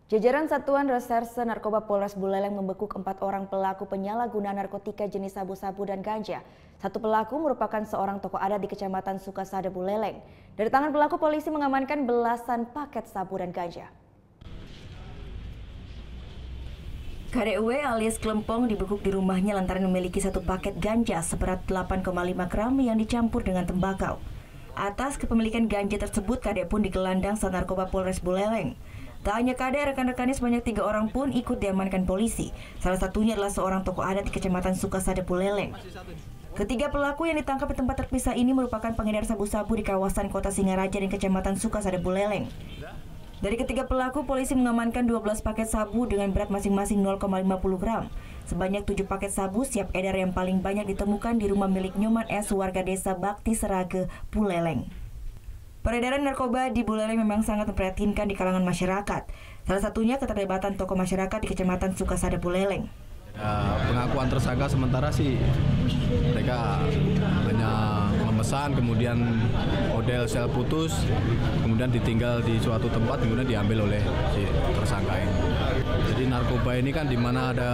Jajaran Satuan Reserse Narkoba Polres Buleleng membekuk 4 orang pelaku penyalahgunaan narkotika jenis sabu-sabu dan ganja. Satu pelaku merupakan seorang tokoh adat di Kecamatan Sukasada, Buleleng. Dari tangan pelaku, polisi mengamankan belasan paket sabu dan ganja. KDW alias Klempong dibekuk di rumahnya lantaran memiliki satu paket ganja seberat 8,5 gram yang dicampur dengan tembakau. Atas kepemilikan ganja tersebut, KD pun digelandang Sat Narkoba Polres Buleleng. Tak hanya KD, rekan-rekannya sebanyak 3 orang pun ikut diamankan polisi. Salah satunya adalah seorang tokoh adat di Kecamatan Sukasada, Buleleng. Ketiga pelaku yang ditangkap di tempat terpisah ini merupakan pengedar sabu-sabu di kawasan Kota Singaraja dan Kecamatan Sukasada, Buleleng. Dari ketiga pelaku, polisi mengamankan 12 paket sabu dengan berat masing-masing 0,50 gram. Sebanyak 7 paket sabu siap edar yang paling banyak ditemukan di rumah milik Nyoman S. warga desa Bakti Serage, Buleleng. Peredaran narkoba di Buleleng memang sangat memprihatinkan di kalangan masyarakat. Salah satunya keterlibatan tokoh masyarakat di Kecamatan Sukasada, Buleleng. Pengakuan tersangka sementara sih mereka hanya memesan, kemudian model sel putus, kemudian ditinggal di suatu tempat, kemudian diambil oleh si tersangka ini. Jadi narkoba ini kan di mana ada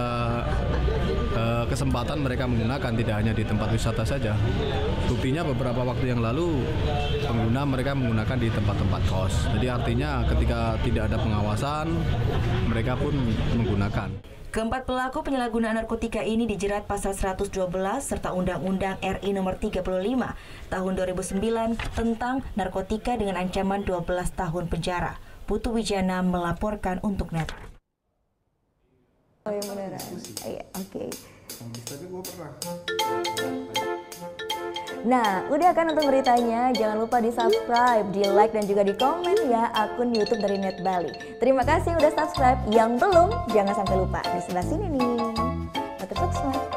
kesempatan mereka menggunakan, tidak hanya di tempat wisata saja. Buktinya beberapa waktu yang lalu pengguna mereka menggunakan di tempat-tempat kos. Jadi artinya ketika tidak ada pengawasan, mereka pun menggunakan. Keempat pelaku penyalahgunaan narkotika ini dijerat pasal 112 serta Undang-Undang RI nomor 35 tahun 2009 tentang narkotika dengan ancaman 12 tahun penjara. Putu Wijana melaporkan untuk NET. Oh yang beneran? Iya, oke. Tapi gue pernah. Nah, udah kan untuk beritanya? Jangan lupa di-subscribe, di-like, dan juga di-komen ya akun YouTube dari Net Bali. Terima kasih udah subscribe. Yang belum, jangan sampai lupa. Di sebelah sini nih. Notif subscribe.